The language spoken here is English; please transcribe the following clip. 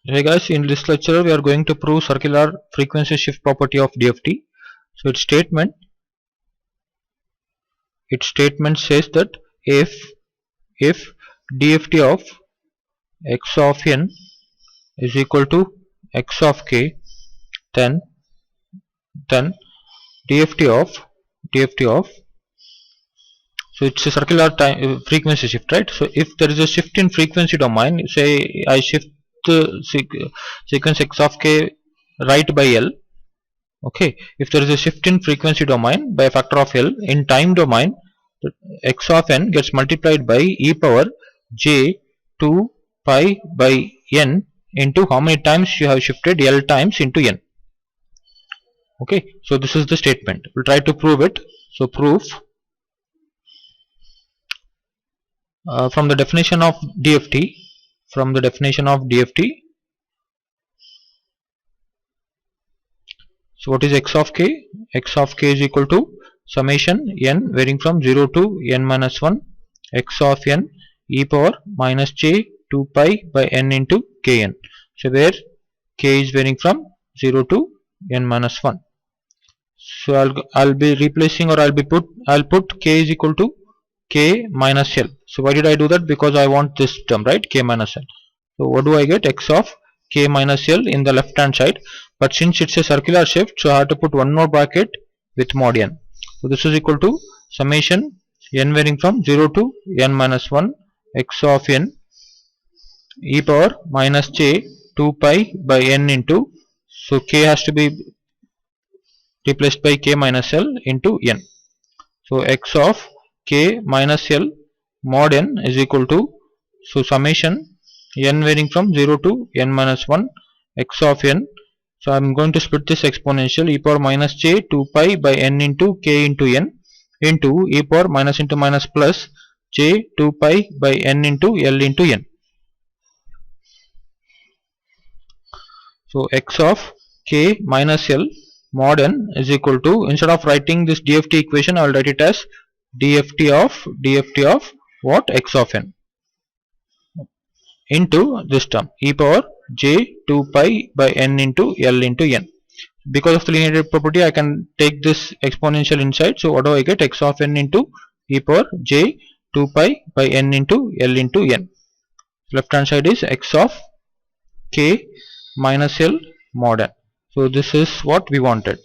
Hey guys, in this lecture we are going to prove circular frequency shift property of DFT. So its statement says that if DFT of x of n is equal to x of k, then DFT of so it's a circular time frequency shift, right? So if there is a shift in frequency domain, say I shift the sequence x of k right by L. Okay, if there is a shift in frequency domain by a factor of L, in time domain x of n gets multiplied by e power j 2 pi by n into how many times you have shifted L times into n. Okay, so this is the statement. We'll try to prove it. So proof, from the definition of DFT, so what is x of k? X of k is equal to summation n varying from 0 to n minus 1 x of n e power minus j 2 pi by n into kn. So where k is varying from 0 to n minus 1. So I'll be replacing, or I'll put k is equal to k minus L. So why did I do that? Because I want this term, right? K minus L. So what do I get? X of k minus L in the left hand side. But since it's a circular shift, so I have to put one more bracket with mod n. So this is equal to summation n varying from 0 to n minus 1 x of n e power minus j 2 pi by n into, so k has to be replaced by k minus L into n. So x of k minus L mod n is equal to, so summation n varying from 0 to n minus 1 x of n. So I am going to split this exponential e power minus j 2 pi by n into k into n into e power minus into minus plus j 2 pi by n into L into n. So x of k minus L mod n is equal to, instead of writing this DFT equation, I will write it as DFT of what? X of n into this term e power j 2 pi by n into L into n. Because of the linearity property, I can take this exponential inside. So what do I get? X of n into e power j 2 pi by n into L into n. Left hand side is x of k minus L mod n. So this is what we wanted.